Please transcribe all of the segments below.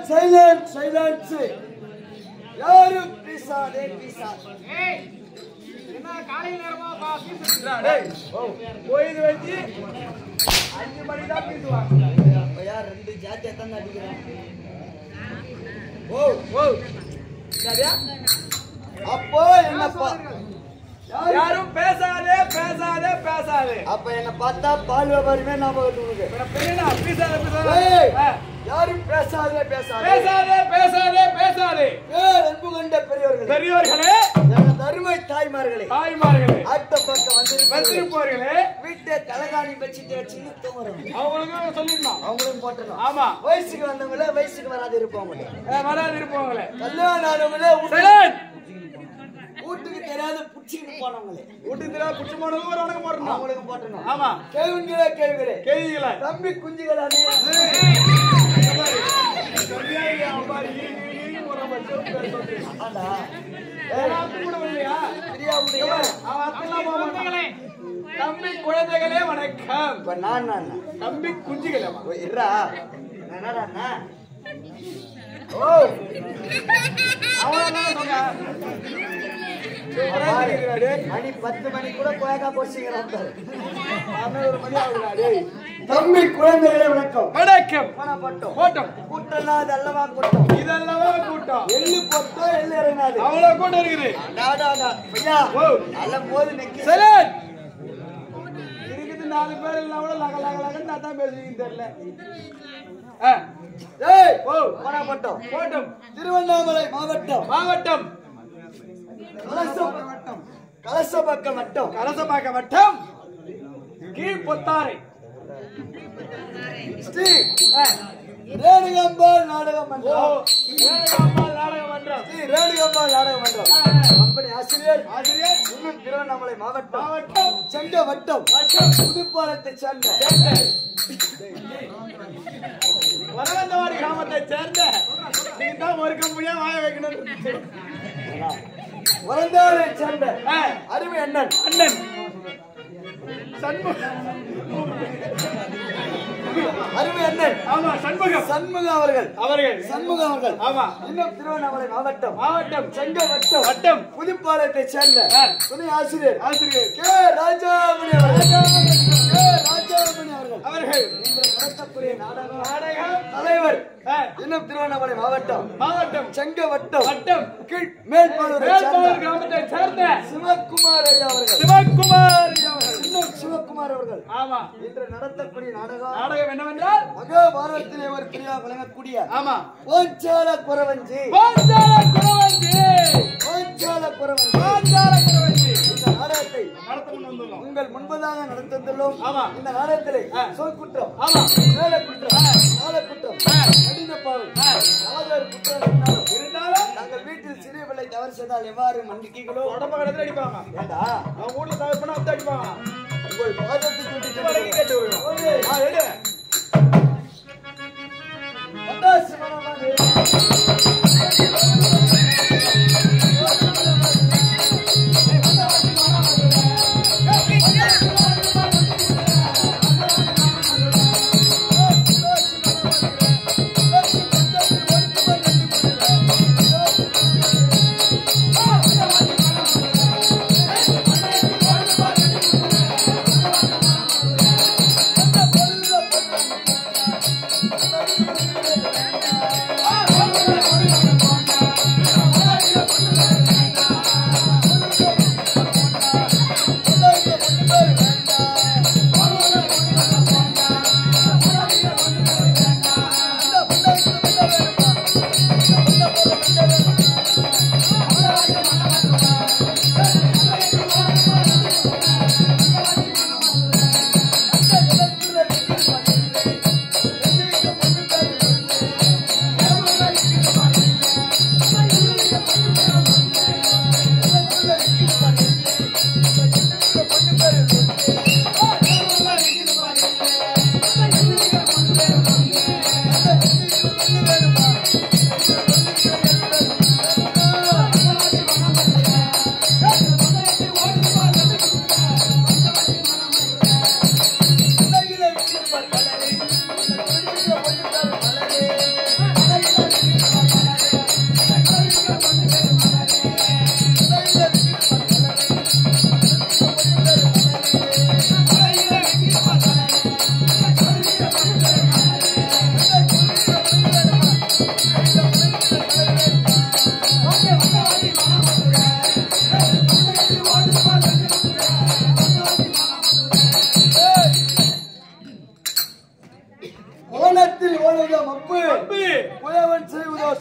Silence யாரும் பேசாதே என்ன காலை நேரமா பேசுறா டேய் போயிடு வெச்சி 5 மணி தான் பேசுவாங்க யார் ரெண்டு ஜாத்தியா தான் அடிக்கிறான் சரியா அப்போ என்னப்பா யாரும் பேசாதே அப்ப என்ன பார்த்தா பால் வியாபாரமே நாம வந்து பெரியனா பேசாதே யாரும் பேசாதே அன்பு கொண்ட பெரியோர்களே அருமை தாய்மார்களே ஆட்டம் பக்கம் வந்திருப்பவர்களே வீட்டை தலகாணி வச்சுட்டு சின்ன தூங்குறோம் அவங்களுக்கும் போட்டணும் ஆமா வயசுக்கு வந்தவங்களே வயசுக்கு வராது இருப்பவங்களே கல்யாணம் ஆனவங்களே வீட்டுக்கு தெரியாத புடிச்சிட்டு போனவங்களே வீட்டுக்கு தெரியாத புடிச்சு போனவங்க ஒரு வணக்கம் போடணும் அவங்களுக்கு போட்டணும் ஆமா கேள்விகளே தம்பி குஞ்சுகளானே தம்பி குழந்தைகளே வணக்கம் தம்பி குஞ்சுகளே என்னடா மணி 10 மணி கூட கோயக்கா போச்சுங்கிறான் தம்பி குழந்தைகளே வணக்கம் கூட்டம் அதல்லவா கூட்டம் இதல்லவா கூட்டம் எள்ளு போட்டோம் எள்ளு இறங்காது அவ்வளவு கூட்டம் இருக்குது நல்ல போது இருக்குது 4 பேர் எல்லாம் கூட லகன்னு நான் தான் பேசுறீங்கன்னு தெரியல கோட்டம் திருவண்ணாமலை மாவட்டம் கலசபாக்கம் வட்டம் கீழ்பொத்தாரை ரேணுகாம்பாள் நாடக மன்றம் கம்பெனி ஆசிரியர் இன்னும் திருவண்ணாமலை மாவட்டம் செங்க வட்டம் புதுப்பாலத்தை சேர்ந்த வரவந்தவாடி கிராமத்தை சேர்ந்த நீங்க தான் ஒரு கம்பெனியா வாய வைக்கணும் வரந்தாரை சேர்ந்த அருமை அண்ணன் அருமை அண்ணன் ஆமா சண்முகம் அவர்கள் ஆமா இன்னும் திருவண்ணாமலை மாவட்டம் செங்க வட்டம் புதுப்பாலத்தை சேர்ந்த துணை ஆசிரியர் கே ராஜாமணி அவர்கள் நடத்தக்கூடிய நாடகம் தலைவர் இன்னும் திருவண்ணாமலை மாவட்டம் செங்க வட்டம் கீழ் மேல்பாலூர் கிராமத்தை சேர்ந்த சிவகுமார் ஐயா அவர்கள் ஆமா இன்று நடத்தக்கூடிய நாடகம் என்னவென்றால் மகாபாரதத்திலே ஒரு பிரியா வழங்கக்கூடிய ஆமா போஞ்சால குறவஞ்சி இந்த நாடகத்தை உங்கள் முன்பதாக நடத்துள்ளோம். இந்த நாடகத்திலே சொல் குற்றம், மேல குற்றம், கால குற்றம், கடின பாவம், யாதொரு குற்றம் இருந்தாலும் நாங்கள் வீட்டில் சிறிய பிள்ளை தவறு செய்தால் எவ்வாறு மன்னிக்கீங்களோ உடம்பு கடத்துல அடிப்பாங்க. ஏண்டா அவங்க வீட்டுல தவறு பண்ணா அப்படி அடிப்பாங்க. உங்கள் பாதத்துக்கு கேட்டு எடு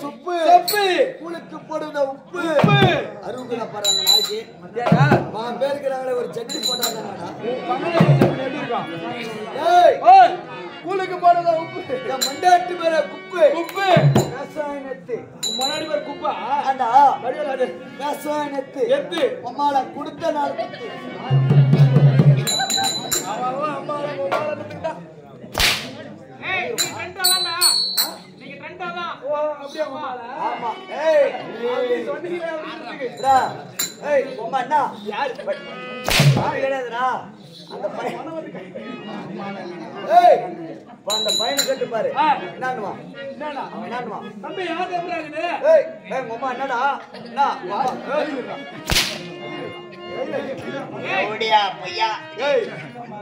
சுப்பு செப்பு கூழுக்கு போடுத உப்பு உப்பு அருகுல பாருங்க நாளைக்கு ஏடா பேர் இருக்கிறாங்களே ஒரு சட்னி போட்டாங்கடா பங்கல எப்படி இருக்கான் ஏய் ஓய் கூழுக்கு போடுற உப்பு இந்த மண்டாட்டு மேல குப்பு உப்பு ரசாயனத்து முன்னாடி பேர் குப்பா ஆண்டா வடிவராஜ் ரசாயனத்து எத்து அம்மால கொடுத்த நாள் குத்து அவன் அம்மாவை மொபாலத்துட்டா ஏய் நீ ட்ரெண்டா வாடா நீங்க ட்ரெண்டா வா ஓ அப்படியே மொபால ஆமா ஏய் அப்படி சொன்னீங்க அப்படியே டா ஏய் அம்மா அண்ணா யார் யாரு கிடையாதுடா அந்த பையன் ஏய் அந்த பையனை கேட்டு பாரு என்னன்னுவா என்னடா அவன் என்னன்னுவா தம்பி யார் எப்பறாங்கன்னு ஏய் ஏய் அம்மா என்னடா என்ன ஓடியா பையா ஏய்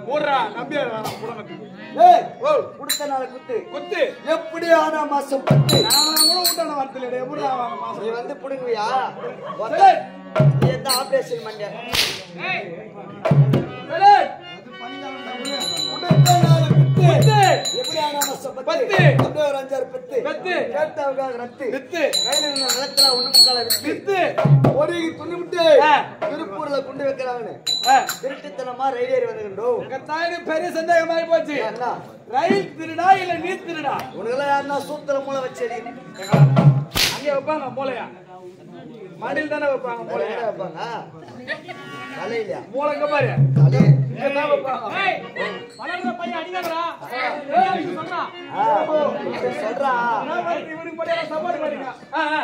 போடுறா நம்பியா வேணாம் புடனத்துக்கு ஏய் ஓ குடுத்த நாள் குத்து குத்து எப்படி ஆனா மாசம் பத்து நான் கூட விட்டான வார்த்தையில எப்படி ஆவாங்க நீ மாசம் வந்து புடுங்குவியா சரி. நீ எந்த ஆபரேஷன் பண்ண ஏய் சரி குடுத்த நாள் குத்து குத்து எப்படி ஆனா மாசம் பத்து பத்து. அப்படியே ஒரு 5 பத்து பத்து. கேட்டவங்க ரத்து வித்து கையில இருந்த நிலத்துல ஒண்ணு முக்கால வித்து வித்து ஒரு துணி விட்டு ஆ. திருப்பூர்ல குண்டு வைக்கிறாங்கன்னு ஆ, திருட்டுத்தனமா ரயில் ஏறி வந்துட்டோ உங்க தாய்க்கு பெரிய சந்தேகமாயி போச்சு என்ன ரயில் திருடா இல்ல நீ திருடா உனக்கெல்லாம் யாருன்னா சூத்திர மூளை வச்சடி அங்க வைப்பாங்க மூளையா மடியில் தானே வைப்பாங்க மூளை மூளையா வைப்பாங்க தலையிலையா மூளைங்க பாரு தலை இங்க தான் வைப்பாங்க ஏய் வளர்ற பையன் அடிங்கடா ஏய் சொல்றா சொல்றா நான் வந்து இவனுக்கு மட்டும் சப்போர்ட் பண்ணுங்க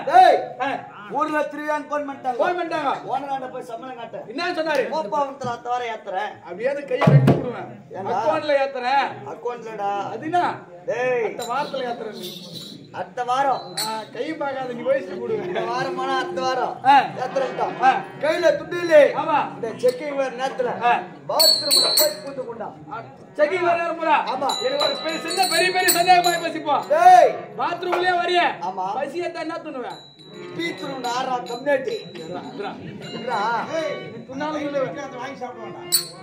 டேய் ஆ, ஊர்ல திருவிழான்னு போன் பண்ணிட்டாங்க போன் பண்ணிட்டாங்க ஓனராண்ட போய் சம்பளம் காட்ட என்ன சொன்னாரு கோப்பாவத்துல அத்தவார ஏத்துறேன் அப்படியே கையை கட்டி விடுவேன் ஏண்டா? அக்கௌண்ட்ல ஏத்துறேன் அக்கௌண்ட்லடா அதுனா டேய் அடுத்த வாரத்துல ஏத்துறேன் நீ அடுத்த வாரம் கை பார்க்காத நீ வயசுல இந்த போடுவேன் வாரமான அடுத்த வாரம் ஆ. ஏத்துறேன்ட்டான் ஆ. கையில துட்டு இல்லே ஆமா இந்த செக்கிங் வேற நேரத்துல ஆ. பாத்ரூம்ல போய் கூட்டு கொண்டா செக்கிங் வர போறா ஆமா. எனக்கு ஒரு சின்ன பெரிய பெரிய சந்தேகமாயி பேசிப்போ டேய் பாத்ரூம்லயே வரிய ஆமா. பசி ஏத்தா என்ன துண்ணுவேன் பீத்ரூம் ஆறா கம்யூனிட்டி என்னடா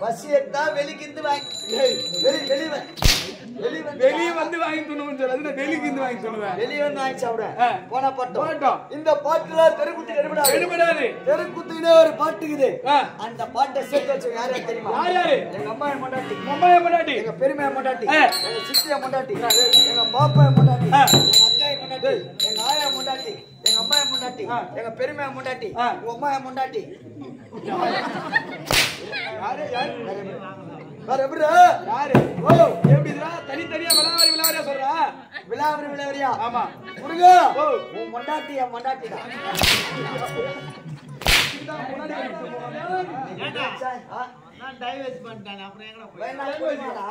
பசி எடுத்தா வெளிக்கிந்து வாங்கி வெளி வெளி வெளி வந்து வெளியே வந்து வாங்கி துணுன்னு சொல்லு டெல்லிக்கு இருந்து வாங்கி துணுவேன் வெளிய வந்து வாங்கி சாப்பிடுவேன் ஆ. போனா பாட்டோம் போட்டோம். இந்த பாட்டுல தெருக்குத்து எடுபடாது எடுபடாது தெருக்குத்துக்கிட்டே ஒரு பாட்டுக்குது ஆ. அந்த பாட்டை சேர்த்து வச்சவங்க யாரு தெரியுமா யார் யாரு எங்க அம்மா என் பொண்டாட்டி அம்மாய முன்னாடி எங்க பெருமையை பொண்டாட்டி ஆ. எங்க சித்திய பொண்டாட்டி எங்க பாப்பா பொண்டாட்டி ஆ. எங்க அக்கா பொண்டாட்டி எங்க ஆயா பொண்டாட்டி எங்க அம்மா பொண்டாட்டி ஆ. எங்க பெருமையை பொண்டாட்டி ஆ. உங்க அம்மா பொண்டாட்டி யாரு யாரு வேற எப்படி யாரு ஓ எப்படிடா தனித்தனியா விளாவரியா சொல்றா விழாவரி விழாவரியா ஆமா முருகா ஓ. உன் பொண்டாட்டி என் பொண்டாட்டிடா ஆ? நான் டைவர்ஸ் பண்ணிட்டேன் அப்புறம் எங்கடா வேணா போயிடுடா.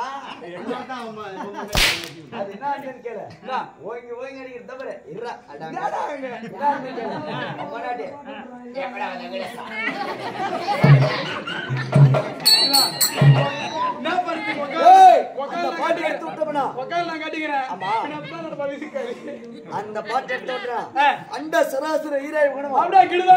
அது என்னன்னு கேளு. ஓங்கி ஓங்கி அடிக்கிறது தவிர இருடா. அடாங்க. என்னன்னு கேளு. உன் பொண்டாட்டி. என்ன பண்றது ஏய், அந்த பாட்டு எடுத்து விட்டோம்னா, உக்கால் நான் கட்டிக்கிறேன் ஆமா. பவிசுக்காரு அந்த பாட்டு எடுத்து விட்டுறா. ஆ. அண்ட சராசரி ஈராய் குணமா அப்படியே கிடுதா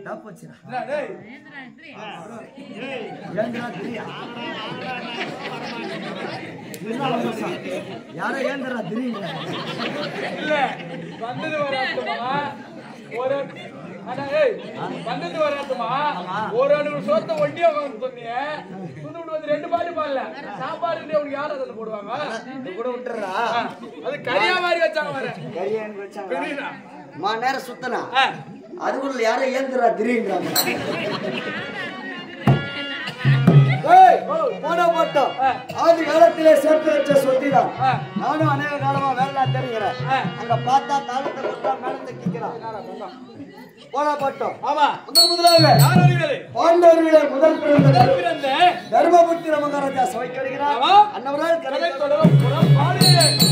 தாப்போச்சுடா. என்ன டேய் ஏந்திரா திரியா? யாரோ ஏந்திரா திரியா? இல்ல வந்தது வராதுமா ஒரு அண்ணா ஏய் வந்தது வராதுமா ஒரு அணு சோத்த ஒண்டியா வாங்க சொன்னீங்க துண்டு வந்து 2 பாட்டு பாடல சாப்பாடு உனக்கு யாரும் அதில் போடுவாங்க இது கூட விட்டுறா. அது கரியா மாதிரி வச்சாங்க வர கரியான்னு வச்சாங்க. தெரியுதா நேரம் சுத்தனா அதுக்குள்ள யாரோ ஏந்திரா திரிங்கிறாங்க. போட்டோம் ஆதி காலத்திலே சேர்த்து வச்ச சொத்திதான். நானும் அநேக காலமா வேலை தெரிகிறேன். அங்க பார்த்தா தாளத்தை கொடுத்தா மேலத்தை கிக்கிறான். போட்டோம். ஆமா முதலாக யார் அறிவியலே பாண்டவர்களே முதல் பிறந்த பிறந்த தர்மபுத்திர மகாராஜா சபைக்கு வருகிறார். ஆமா அன்னவரால் கதை தொடரும் புறம் பாடு